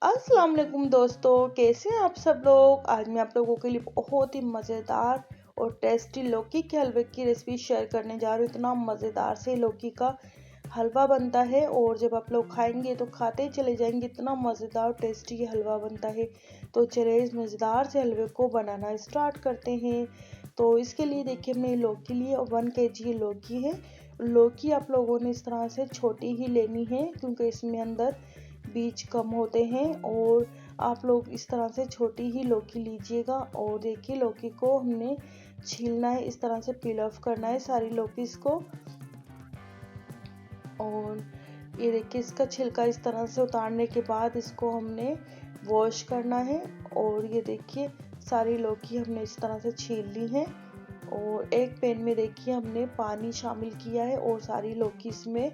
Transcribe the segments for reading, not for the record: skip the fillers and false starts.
अस्सलाम वालेकुम दोस्तों, कैसे हैं आप सब लोग। आज मैं आप लोगों के लिए बहुत ही मज़ेदार और टेस्टी लौकी के हलवे की रेसिपी शेयर करने जा रही हूँ। इतना मज़ेदार से लौकी का हलवा बनता है और जब आप लोग खाएंगे तो खाते ही चले जाएंगे, इतना मज़ेदार टेस्टी ये हलवा बनता है। तो चलिए इस मज़ेदार से हलवे को बनाना स्टार्ट करते हैं। तो इसके लिए देखिए हमने लौकी लिए और 1 kg लौकी है। लौकी आप लोगों ने इस तरह से छोटी ही लेनी है क्योंकि इसमें अंदर बीज कम होते हैं और आप लोग इस तरह से छोटी ही लौकी लीजिएगा। और देखिए लौकी को हमने छीलना है, इस तरह से पील ऑफ करना है सारी लौकी इसको। और ये देखिए इसका छिलका इस तरह से उतारने के बाद इसको हमने वॉश करना है। और ये देखिए सारी लौकी हमने इस तरह से छील ली है और एक पैन में देखिए हमने पानी शामिल किया है और सारी लौकी इसमें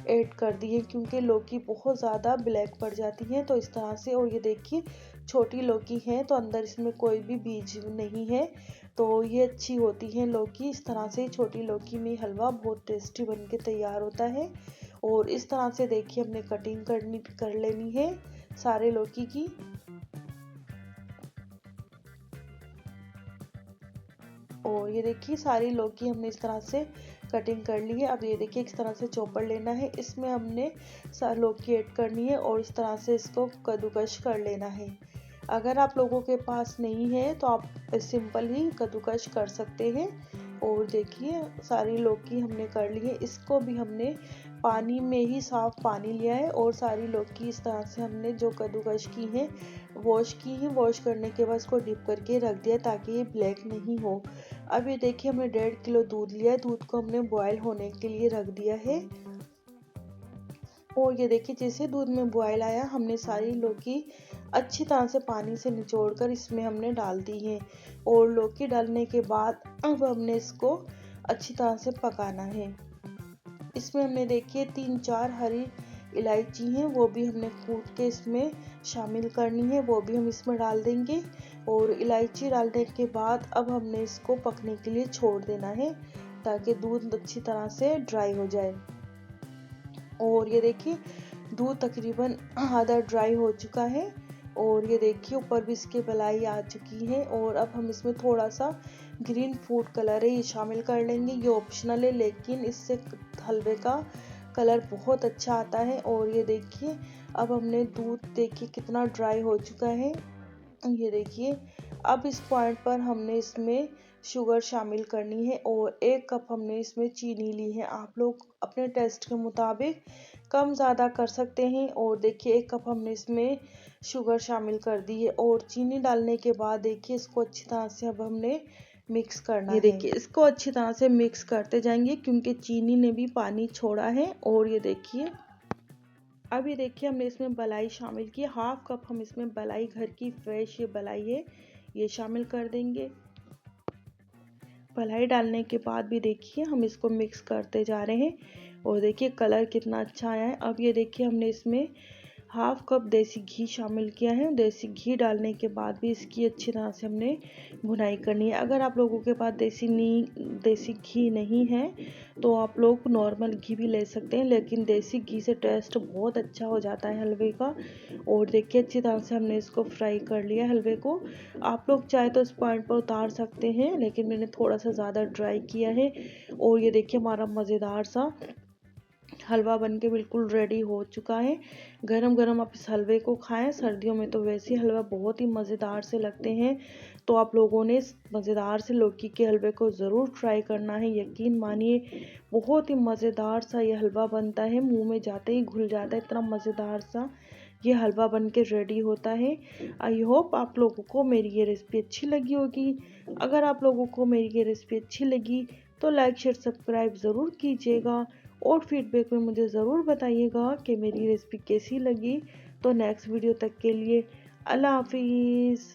ऐड कर दी है क्योंकि लौकी बहुत ज़्यादा ब्लैक पड़ जाती है। तो इस तरह से, और ये देखिए छोटी लौकी है तो अंदर इसमें कोई भी बीज नहीं है, तो ये अच्छी होती है लौकी। इस तरह से छोटी लौकी में हलवा बहुत टेस्टी बन के तैयार होता है। और इस तरह से देखिए हमने कटिंग कर लेनी है सारे लौकी की। और ये देखिए सारी लौकी हमने इस तरह से कटिंग कर ली है। अब ये देखिए इस तरह से चॉपर लेना है, इसमें हमने सारी लौकी ऐड करनी है और इस तरह से इसको कद्दूकश कर लेना है। अगर आप लोगों के पास नहीं है तो आप सिंपल ही कद्दूकश कर सकते हैं। और देखिए सारी लौकी हमने कर ली है, इसको भी हमने पानी में ही साफ पानी लिया है और सारी लौकी इस तरह से हमने जो कद्दूकश की है वॉश की है। वॉश करने के बाद इसको डिप करके रख दिया ताकि ये ब्लैक नहीं हो। अब ये देखिए हमने 1.5 किलो दूध लिया है, दूध को हमने बॉयल होने के लिए रख दिया है। और ये देखिए जैसे दूध में बॉयल आया हमने सारी लौकी अच्छी तरह से पानी से निचोड़कर इसमें हमने डाल दी है। और लौकी डालने के बाद अब हमने इसको अच्छी तरह से पकाना है। इसमें हमने देखिए 3-4 हरी इलायची हैं, वो भी हमने कूट के इसमें शामिल करनी है, वो भी हम इसमें डाल देंगे। और इलायची डालने के बाद अब हमने इसको पकने के लिए छोड़ देना है ताकि दूध अच्छी तरह से ड्राई हो जाए। और ये देखिए दूध तकरीबन आधा ड्राई हो चुका है और ये देखिए ऊपर भी इसके बलाई आ चुकी है। और अब हम इसमें थोड़ा सा ग्रीन फूड कलर है ये शामिल कर लेंगे, ये ऑप्शनल है लेकिन इससे हलवे का कलर बहुत अच्छा आता है। और ये देखिए अब हमने दूध देखिए कितना ड्राई हो चुका है। ये देखिए अब इस पॉइंट पर हमने इसमें शुगर शामिल करनी है और 1 कप हमने इसमें चीनी ली है। आप लोग अपने टेस्ट के मुताबिक कम ज़्यादा कर सकते हैं। और देखिए 1 कप हमने इसमें शुगर शामिल कर दी है और चीनी डालने के बाद देखिए इसको अच्छी तरह से अब हमने मिक्स करना है। ये देखिए इसको अच्छी तरह से मिक्स करते जाएंगे क्योंकि चीनी ने भी पानी छोड़ा है। और ये देखिए अब ये देखिए हमने इसमें बलाई शामिल की, 1/2 कप हम इसमें बलाई घर की फ्रेश ये बलाई है ये शामिल कर देंगे। बलाई डालने के बाद भी देखिए हम इसको मिक्स करते जा रहे हैं और देखिए कलर कितना अच्छा आया है। अब ये देखिए हमने इसमें 1/2 कप देसी घी शामिल किया है। देसी घी डालने के बाद भी इसकी अच्छी तरह से हमने भुनाई करनी है। अगर आप लोगों के पास देसी घी नहीं है तो आप लोग नॉर्मल घी भी ले सकते हैं, लेकिन देसी घी से टेस्ट बहुत अच्छा हो जाता है हलवे का। और देखिए अच्छी तरह से हमने इसको फ्राई कर लिया हलवे को। आप लोग चाहे तो इस पॉइंट पर उतार सकते हैं लेकिन मैंने थोड़ा सा ज़्यादा ड्राई किया है। और ये देखिए हमारा मज़ेदार सा हलवा बनके बिल्कुल रेडी हो चुका है। गरम गरम आप इस हलवे को खाएं, सर्दियों में तो वैसे ही हलवा बहुत ही मज़ेदार से लगते हैं। तो आप लोगों ने इस मज़ेदार से लौकी के हलवे को ज़रूर ट्राई करना है। यकीन मानिए बहुत ही मज़ेदार सा ये हलवा बनता है, मुंह में जाते ही घुल जाता है, इतना मज़ेदार सा ये हलवा बन के रेडी होता है। आई होप आप लोगों को मेरी ये रेसिपी अच्छी लगी होगी। अगर आप लोगों को मेरी ये रेसिपी अच्छी लगी तो लाइक शेयर सब्सक्राइब ज़रूर कीजिएगा और फीडबैक में मुझे ज़रूर बताइएगा कि मेरी रेसिपी कैसी लगी। तो नेक्स्ट वीडियो तक के लिए अल्लाह हाफिज़।